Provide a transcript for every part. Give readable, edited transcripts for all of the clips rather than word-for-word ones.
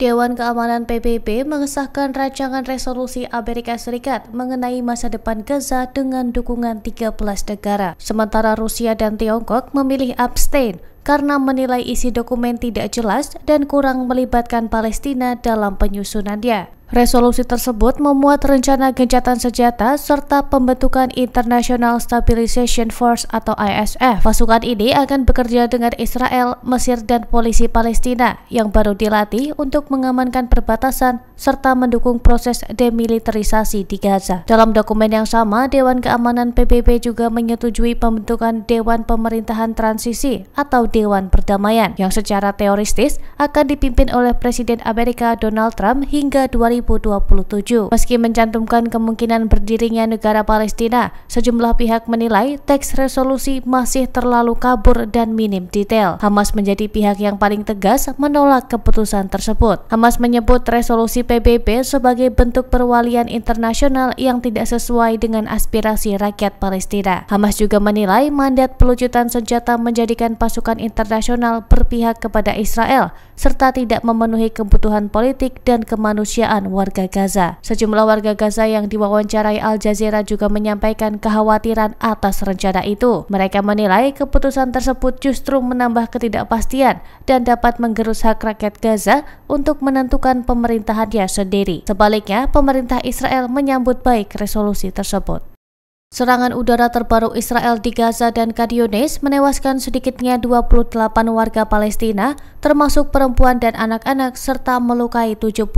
Dewan Keamanan PBB mengesahkan rancangan resolusi Amerika Serikat mengenai masa depan Gaza dengan dukungan 13 negara. Sementara Rusia dan Tiongkok memilih abstain karena menilai isi dokumen tidak jelas dan kurang melibatkan Palestina dalam penyusunannya. Resolusi tersebut memuat rencana gencatan senjata serta pembentukan International Stabilization Force atau ISF. Pasukan ini akan bekerja dengan Israel, Mesir, dan polisi Palestina yang baru dilatih untuk mengamankan perbatasan serta mendukung proses demilitarisasi di Gaza. Dalam dokumen yang sama, Dewan Keamanan PBB juga menyetujui pembentukan Dewan Pemerintahan Transisi atau Dewan Perdamaian yang secara teoristis akan dipimpin oleh Presiden Amerika Donald Trump hingga 2027. Meski mencantumkan kemungkinan berdirinya negara Palestina, sejumlah pihak menilai teks resolusi masih terlalu kabur dan minim detail. Hamas menjadi pihak yang paling tegas menolak keputusan tersebut. Hamas menyebut resolusi PBB sebagai bentuk perwalian internasional yang tidak sesuai dengan aspirasi rakyat Palestina. Hamas juga menilai mandat pelucutan senjata menjadikan pasukan internasional berpihak kepada Israel serta tidak memenuhi kebutuhan politik dan kemanusiaan warga Gaza. Sejumlah warga Gaza yang diwawancarai Al Jazeera juga menyampaikan kekhawatiran atas rencana itu. Mereka menilai keputusan tersebut justru menambah ketidakpastian dan dapat menggerus hak rakyat Gaza untuk menentukan pemerintahannya sendiri. Sebaliknya, pemerintah Israel menyambut baik resolusi tersebut. Serangan udara terbaru Israel di Gaza dan Khan Yunis menewaskan sedikitnya 28 warga Palestina, termasuk perempuan dan anak-anak, serta melukai 77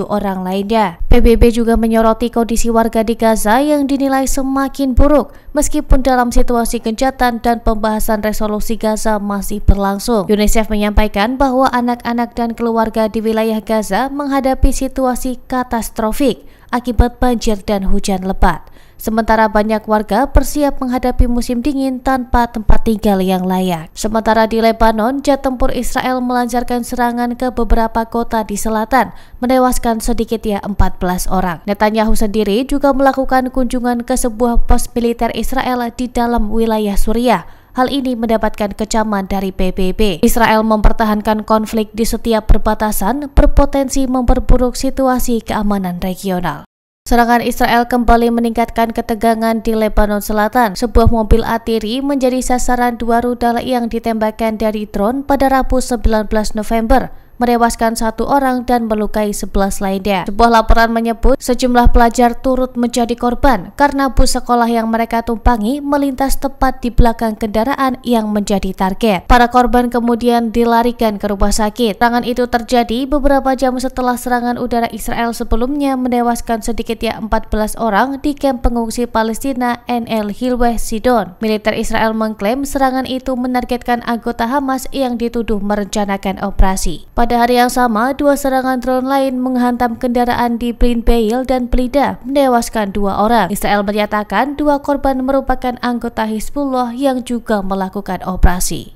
orang lainnya. PBB juga menyoroti kondisi warga di Gaza yang dinilai semakin buruk, meskipun dalam situasi gencatan dan pembahasan resolusi Gaza masih berlangsung. UNICEF menyampaikan bahwa anak-anak dan keluarga di wilayah Gaza menghadapi situasi katastrofik akibat banjir dan hujan lebat. Sementara banyak warga bersiap menghadapi musim dingin tanpa tempat tinggal yang layak. Sementara di Lebanon, jet tempur Israel melancarkan serangan ke beberapa kota di selatan, menewaskan sedikitnya 14 orang. Netanyahu sendiri juga melakukan kunjungan ke sebuah pos militer Israel di dalam wilayah Suriah. Hal ini mendapatkan kecaman dari PBB. Israel mempertahankan konflik di setiap perbatasan, berpotensi memperburuk situasi keamanan regional. Serangan Israel kembali meningkatkan ketegangan di Lebanon Selatan. Sebuah mobil arteri menjadi sasaran 2 rudal yang ditembakkan dari drone pada Rabu 19 November. Menewaskan 1 orang dan melukai 11 lainnya. Sebuah laporan menyebut sejumlah pelajar turut menjadi korban karena bus sekolah yang mereka tumpangi melintas tepat di belakang kendaraan yang menjadi target. Para korban kemudian dilarikan ke rumah sakit. Serangan itu terjadi beberapa jam setelah serangan udara Israel sebelumnya menewaskan sedikitnya 14 orang di kamp pengungsi Palestina El Hilweh Sidon. Militer Israel mengklaim serangan itu menargetkan anggota Hamas yang dituduh merencanakan operasi. Pada hari yang sama, 2 serangan drone lain menghantam kendaraan di Blin Beil dan Blida, menewaskan 2 orang. Israel menyatakan 2 korban merupakan anggota Hizbullah yang juga melakukan operasi.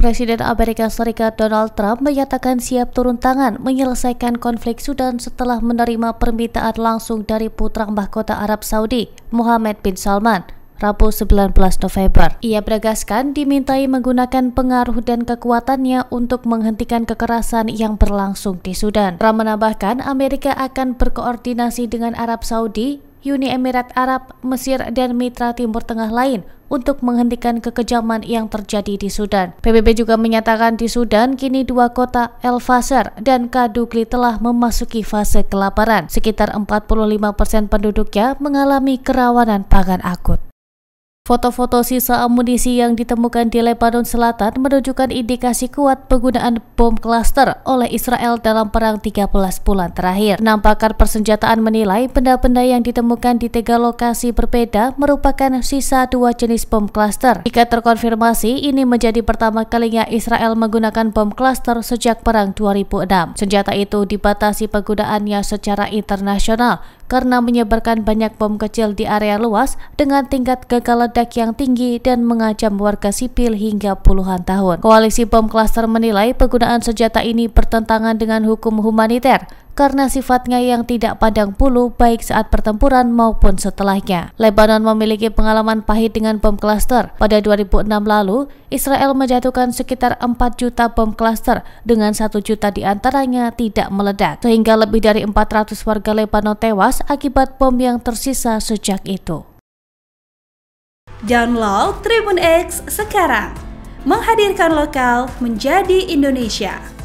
Presiden Amerika Serikat Donald Trump menyatakan siap turun tangan menyelesaikan konflik Sudan setelah menerima permintaan langsung dari putra mahkota Arab Saudi, Mohammed bin Salman, Rabu 19 November. Ia menegaskan dimintai menggunakan pengaruh dan kekuatannya untuk menghentikan kekerasan yang berlangsung di Sudan. Trump menambahkan Amerika akan berkoordinasi dengan Arab Saudi, Uni Emirat Arab, Mesir, dan mitra Timur Tengah lain untuk menghentikan kekejaman yang terjadi di Sudan. PBB juga menyatakan di Sudan kini 2 kota El Fasher dan Kadugli telah memasuki fase kelaparan. Sekitar 45% penduduknya mengalami kerawanan pangan akut. Foto-foto sisa amunisi yang ditemukan di Lebanon Selatan menunjukkan indikasi kuat penggunaan bom klaster oleh Israel dalam perang 13 bulan terakhir. 6 pakar persenjataan menilai benda-benda yang ditemukan di 3 lokasi berbeda merupakan sisa 2 jenis bom klaster. Jika terkonfirmasi, ini menjadi pertama kalinya Israel menggunakan bom klaster sejak perang 2006. Senjata itu dibatasi penggunaannya secara internasional karena menyebarkan banyak bom kecil di area luas dengan tingkat gagal ledak yang tinggi dan mengancam warga sipil hingga puluhan tahun. Koalisi bom klaster menilai penggunaan senjata ini bertentangan dengan hukum humaniter karena sifatnya yang tidak pandang bulu baik saat pertempuran maupun setelahnya. Lebanon memiliki pengalaman pahit dengan bom klaster. Pada 2006 lalu, Israel menjatuhkan sekitar 4 juta bom klaster dengan 1 juta diantaranya tidak meledak, sehingga lebih dari 400 warga Lebanon tewas akibat bom yang tersisa sejak itu. Download Tribun X sekarang, menghadirkan lokal menjadi Indonesia.